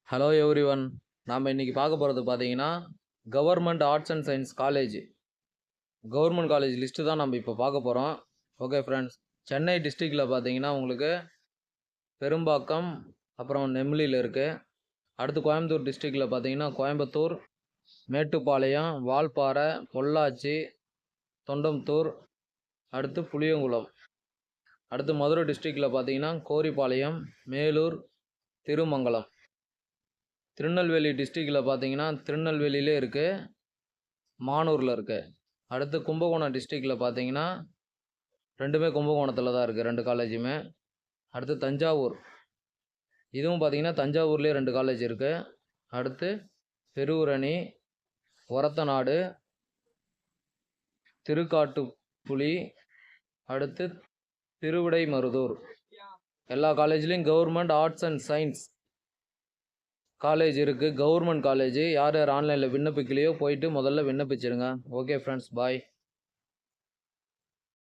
Hello everyone. நாம் இன்றைக்கி பார்க்க போகிறது பார்த்தீங்கன்னா government arts and science college list தான் நம்ம இப்போ பார்க்க போகிறோம். ஓகே ஃப்ரெண்ட்ஸ், சென்னை டிஸ்ட்ரிக்டில் பார்த்தீங்கன்னா உங்களுக்கு பெரும்பாக்கம், அப்புறம் நெம்லியில் இருக்குது. அடுத்து கோயம்புத்தூர் டிஸ்ட்ரிக்டில் பார்த்தீங்கன்னா கோயம்புத்தூர், மேட்டுப்பாளையம், வால்பாறை, பொள்ளாச்சி, தொண்டம்தூர், அடுத்து புளியங்குளம். அடுத்து மதுரை டிஸ்ட்ரிக்டில் பார்த்தீங்கன்னா கோரிப்பாளையம், மேலூர், திருமங்கலம். திருநெல்வேலி டிஸ்ட்ரிக்டில் பார்த்தீங்கன்னா திருநெல்வேலியிலே இருக்குது, மானூரில் இருக்குது. அடுத்து கும்பகோணம் டிஸ்ட்ரிக்டில் பார்த்தீங்கன்னா ரெண்டுமே கும்பகோணத்தில் தான் இருக்குது, ரெண்டு காலேஜுமே. அடுத்து தஞ்சாவூர், இதுவும் பார்த்தீங்கன்னா தஞ்சாவூர்லேயே ரெண்டு காலேஜ் இருக்குது. அடுத்து பெருவரணி, ஒரத்தநாடு, திருக்காட்டுப்புலி, அடுத்து திருவிடைமருதூர். எல்லா காலேஜ்லேயும் government arts and science college இருக்குது, கவர்மெண்ட் காலேஜ். யார் யார் ஆன்லைனில் விண்ணப்பிக்கலையோ போயிட்டு முதல்ல விண்ணப்பிச்சிருங்க. ஓகே ஃப்ரெண்ட்ஸ், பாய்.